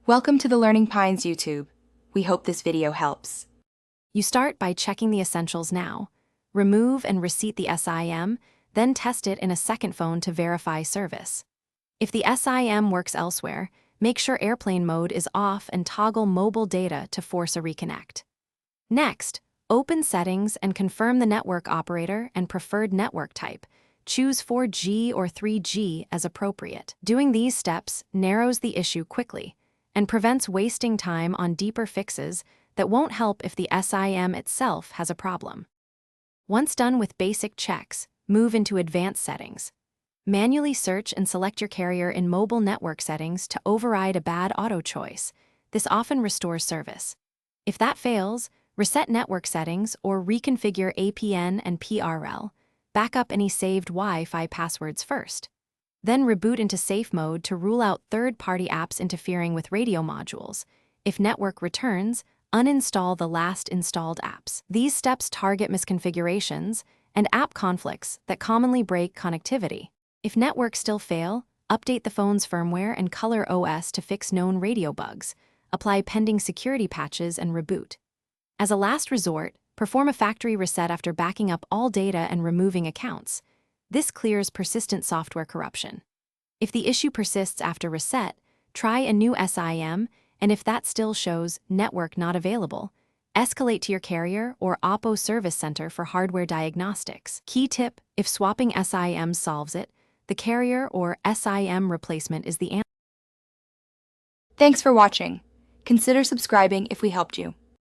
Welcome to the Learning Pines YouTube. We hope this video helps. You start by checking the essentials now. Remove and reset the SIM, then test it in a second phone to verify service. If the SIM works elsewhere, make sure airplane mode is off and toggle mobile data to force a reconnect. Next, open settings and confirm the network operator and preferred network type. Choose 4G or 3G as appropriate. Doing these steps narrows the issue quickly and prevents wasting time on deeper fixes that won't help if the SIM itself has a problem. Once done with basic checks, move into advanced settings. Manually search and select your carrier in mobile network settings to override a bad auto choice. This often restores service. If that fails, reset network settings or reconfigure APN and PRL. Back up any saved Wi-Fi passwords first. Then reboot into safe mode to rule out third-party apps interfering with radio modules. If network returns, uninstall the last installed apps. These steps target misconfigurations and app conflicts that commonly break connectivity. If networks still fail, update the phone's firmware and color OS to fix known radio bugs. Apply pending security patches and reboot. As a last resort, perform a factory reset after backing up all data and removing accounts. This clears persistent software corruption. If the issue persists after reset, try a new SIM, and if that still shows network not available, escalate to your carrier or Oppo service center for hardware diagnostics. Key tip: if swapping SIM solves it, the carrier or SIM replacement is the answer. Thanks for watching. Consider subscribing if we helped you.